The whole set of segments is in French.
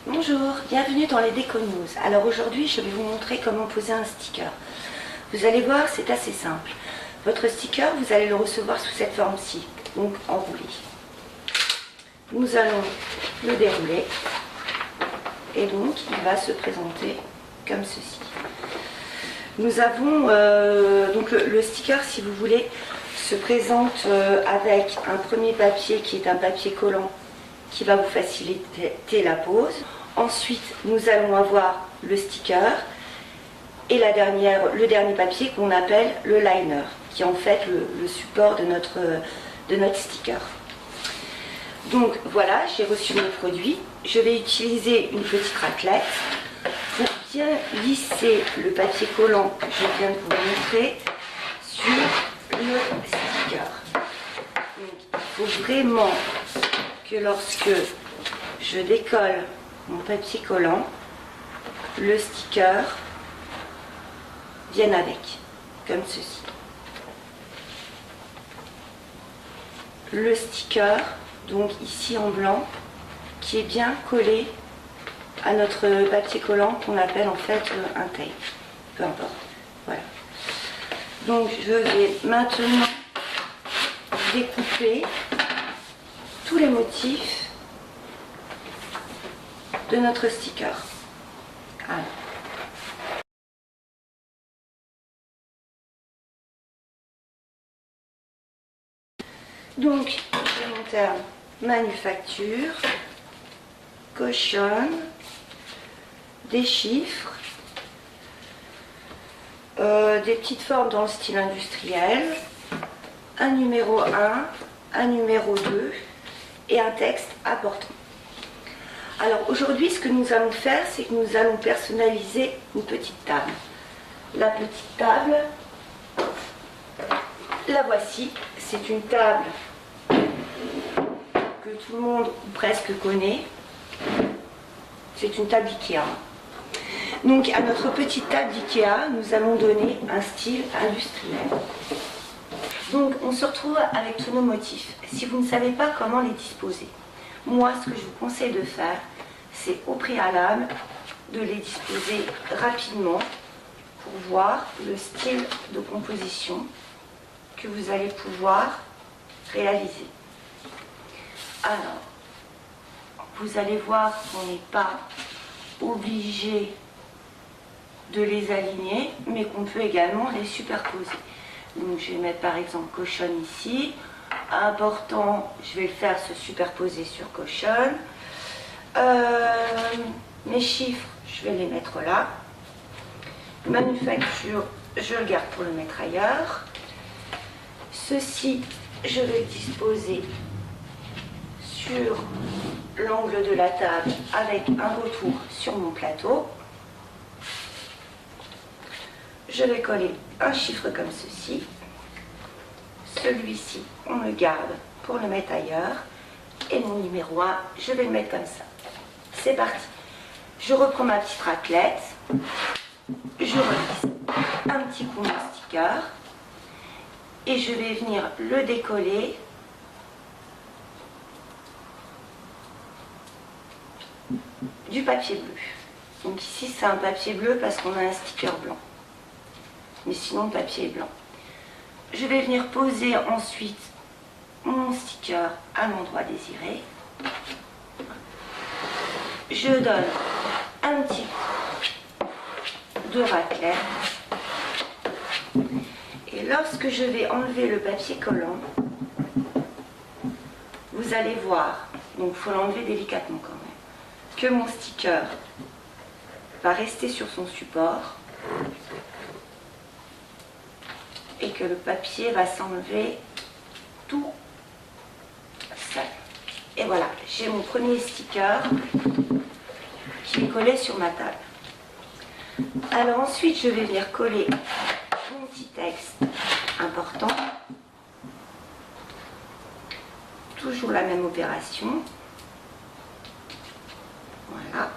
Bonjour, bienvenue dans les Déco News. Alors aujourd'hui, je vais vous montrer comment poser un sticker. Vous allez voir, c'est assez simple. Votre sticker, vous allez le recevoir sous cette forme-ci, donc enroulé. Nous allons le dérouler et donc il va se présenter comme ceci. Nous avons donc le sticker, si vous voulez, se présente avec un premier papier qui est un papier collant qui va vous faciliter la pose. Ensuite, nous allons avoir le sticker et le dernier papier qu'on appelle le liner, qui est en fait le support de notre sticker. Donc voilà, j'ai reçu mes produits. Je vais utiliser une petite raclette pour bien lisser le papier collant que je viens de vous montrer sur le sticker. Donc, il faut vraiment que lorsque je décolle mon papier collant, le sticker vienne avec, comme ceci. Le sticker, donc ici en blanc, qui est bien collé à notre papier collant qu'on appelle en fait un tape, peu importe. Voilà. Donc je vais maintenant découper tous les motifs de notre sticker. Alors. Donc, j'ai mon terme manufacture, cochonne, des chiffres, des petites formes dans le style industriel, un numéro 1, un numéro 2 et un texte important. Alors aujourd'hui, ce que nous allons faire, c'est que nous allons personnaliser une petite table. La petite table, la voici. C'est une table que tout le monde ou presque connaît. C'est une table Ikea. Donc à notre petite table d'Ikea, nous allons donner un style industriel. Donc on se retrouve avec tous nos motifs. Si vous ne savez pas comment les disposer, moi ce que je vous conseille de faire, c'est au préalable de les disposer rapidement pour voir le style de composition que vous allez pouvoir réaliser. Alors, vous allez voir qu'on n'est pas obligé de les aligner, mais qu'on peut également les superposer. Donc je vais mettre par exemple cochonne ici. Important, je vais le faire se superposer sur cochonne. Mes chiffres, je vais les mettre là. Manufacture, je le garde pour le mettre ailleurs. Ceci, je vais le disposer sur l'angle de la table avec un retour sur mon plateau. Je vais coller un chiffre comme ceci. Celui-ci, on le garde pour le mettre ailleurs. Et mon numéro 1, je vais le mettre comme ça. C'est parti. Je reprends ma petite raclette. Je relisse un petit coup mon sticker. Et je vais venir le décoller du papier bleu. Donc ici, c'est un papier bleu parce qu'on a un sticker blanc. Mais sinon, le papier est blanc. Je vais venir poser ensuite mon sticker à l'endroit désiré. Je donne un petit coup de raclette. Et lorsque je vais enlever le papier collant, vous allez voir, donc il faut l'enlever délicatement quand même, que mon sticker va rester sur son support et que le papier va s'enlever tout seul. Et voilà, j'ai mon premier sticker qui est collé sur ma table. Alors ensuite, je vais venir coller mon petit texte important. Toujours la même opération. Voilà.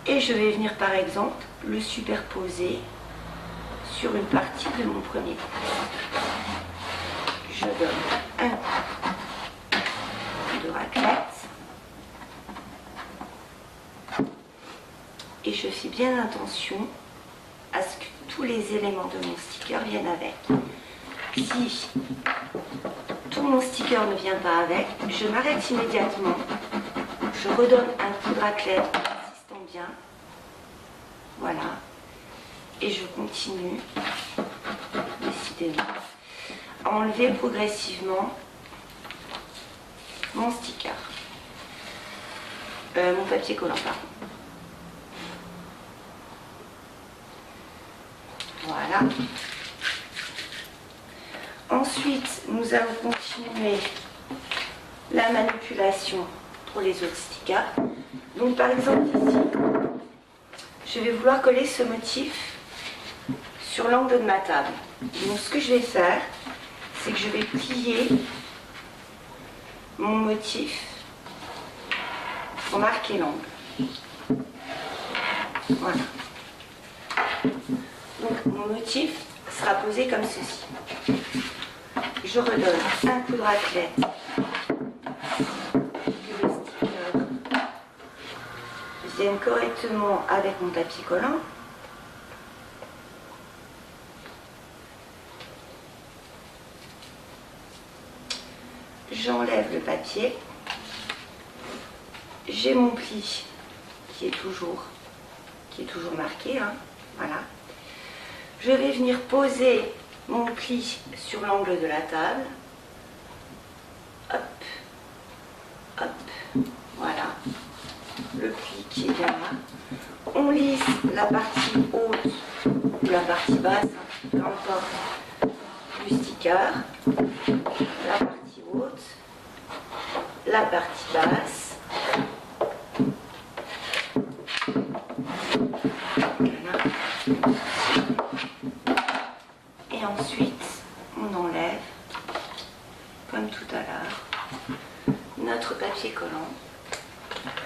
Et je vais venir par exemple le superposer sur une partie de mon premier texte. Je donne un coup de raclette. bien attention à ce que tous les éléments de mon sticker viennent avec. Si tout mon sticker ne vient pas avec, je m'arrête immédiatement, je redonne un coup de raclette en insistant bien, voilà, et je continue, décidément, à enlever progressivement mon sticker, mon papier collant, pardon. Voilà. Ensuite, nous allons continuer la manipulation pour les autres stickers. Donc par exemple ici, je vais vouloir coller ce motif sur l'angle de ma table. Donc ce que je vais faire, c'est que je vais plier mon motif pour marquer l'angle. Voilà. Donc mon motif sera posé comme ceci. Je redonne un coup de raclette, que le sticker vienne correctement avec mon papier collant. J'enlève le papier. J'ai mon pli qui est toujours marqué, hein, voilà. Je vais venir poser mon pli sur l'angle de la table. Hop, hop, voilà. Le pli qui est bien là. On lisse la partie haute ou la partie basse, hein, peu importe, du sticker. La partie haute, la partie basse. Voilà. Et ensuite, on enlève, comme tout à l'heure, notre papier collant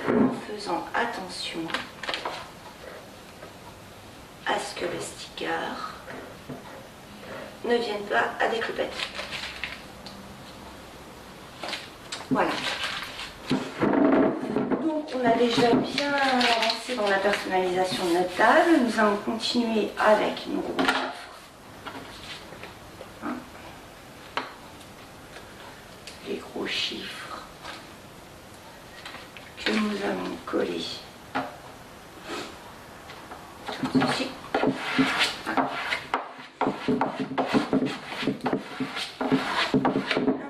en faisant attention à ce que le sticker ne vienne pas avec le papier. Voilà. Donc on a déjà bien avancé dans la personnalisation de notre table. Nous allons continuer avec nos gros chiffres. Hein, les gros chiffres que nous allons coller comme ceci. Voilà. Un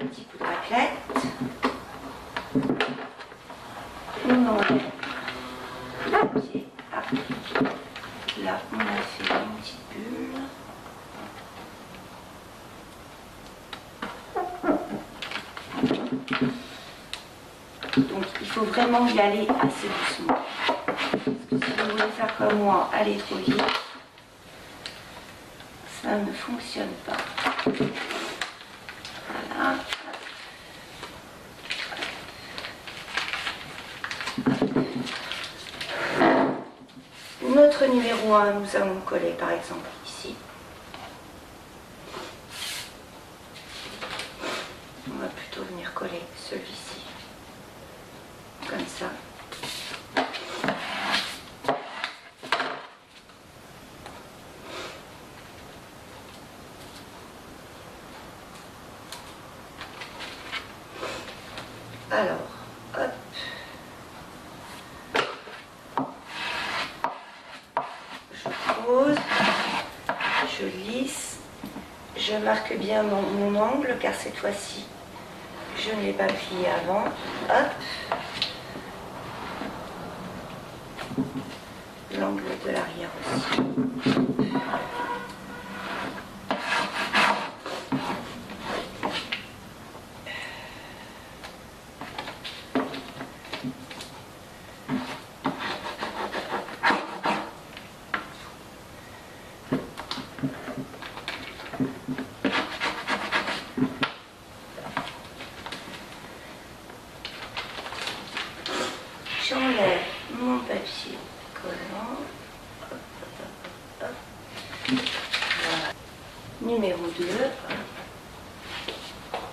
petit coup de raclette. On enlève le papier. Ah. Là, on a fait une petite bulle. Donc, il faut vraiment y aller assez doucement. Parce que si vous voulez faire comme moi, aller trop vite, ça ne fonctionne pas. Voilà. Notre numéro 1, nous allons le coller par exemple ici. On va plutôt venir coller celui-ci. Comme ça. Alors, hop. Je lisse, je marque bien mon angle car cette fois-ci je ne l'ai pas plié avant. Hop, l'angle de l'arrière aussi. J'enlève mon papier collant. Hop, hop, hop, hop. Voilà. Numéro 2.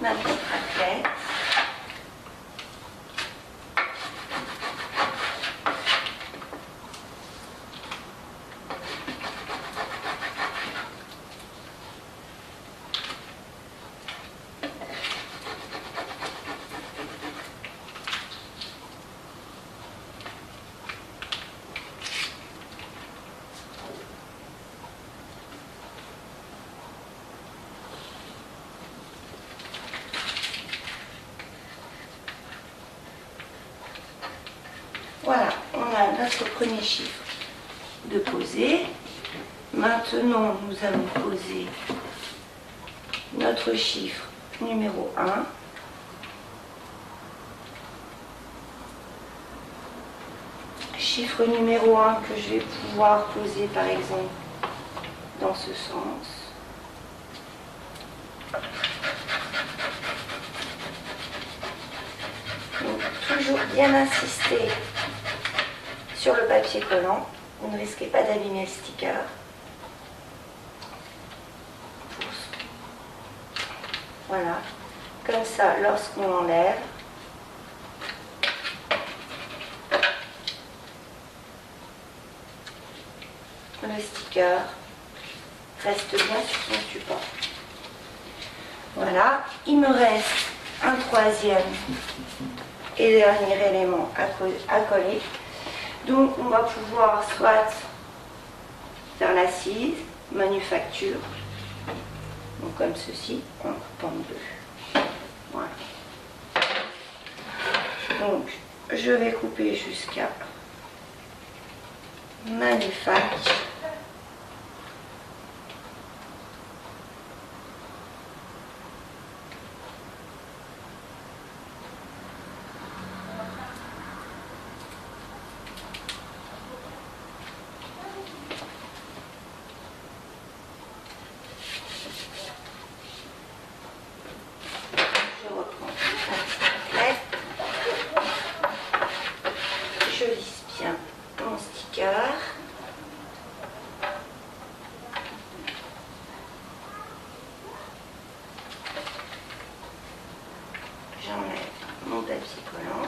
Ma petite raclette. Voilà, on a notre premier chiffre de poser. Maintenant, nous allons poser notre chiffre numéro 1. Chiffre numéro 1 que je vais pouvoir poser par exemple dans ce sens. Donc, toujours bien insister sur le papier collant. Vous ne risquez pas d'abîmer le sticker. Voilà. Comme ça, lorsqu'on l'enlève, le sticker reste bien sur son support. Voilà, il me reste un troisième et dernier élément à coller. Donc on va pouvoir soit faire l'assise, manufacture, donc comme ceci, en coupant en deux. Voilà. Donc je vais couper jusqu'à manufacture. Je lisse bien mon sticker. J'enlève mon papier collant.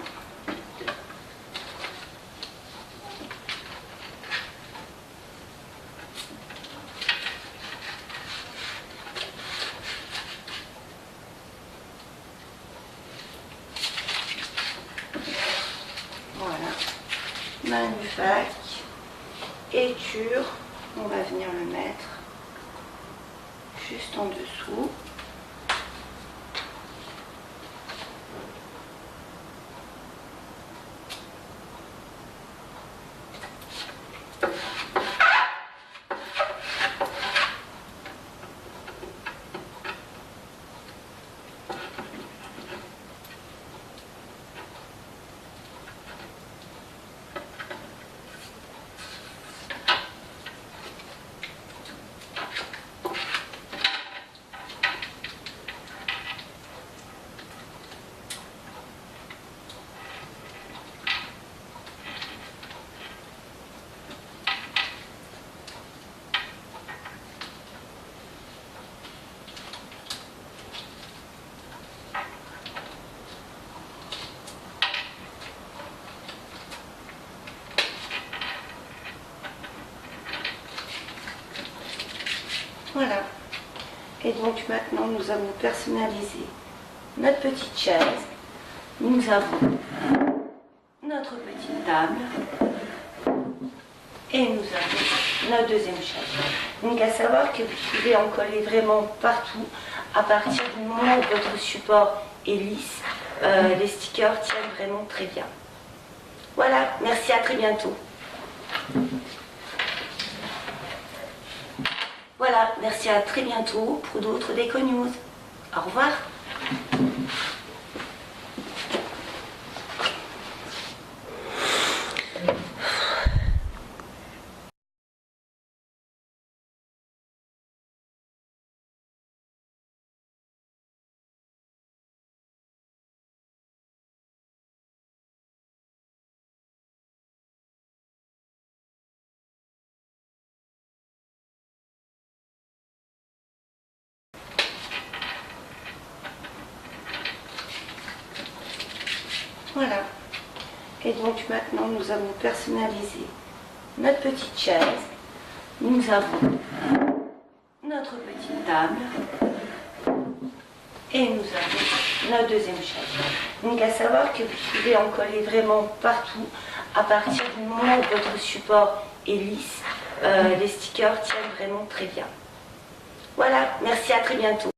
Voilà. Manufac, éture, on va venir le mettre juste en dessous. Voilà. Et donc maintenant nous avons personnalisé notre petite chaise. Nous avons notre petite table. Et nous avons notre deuxième chaise. Donc à savoir que vous pouvez en coller vraiment partout. À partir du moment où votre support est lisse, les stickers tiennent vraiment très bien. Voilà, merci, à très bientôt. Voilà, merci, à très bientôt pour d'autres Déco News. Au revoir. Voilà. Et donc maintenant nous avons personnalisé notre petite chaise. Nous avons notre petite table. Et nous avons notre deuxième chaise. Donc à savoir que vous pouvez en coller vraiment partout. À partir du moment où votre support est lisse, les stickers tiennent vraiment très bien. Voilà, merci, à très bientôt.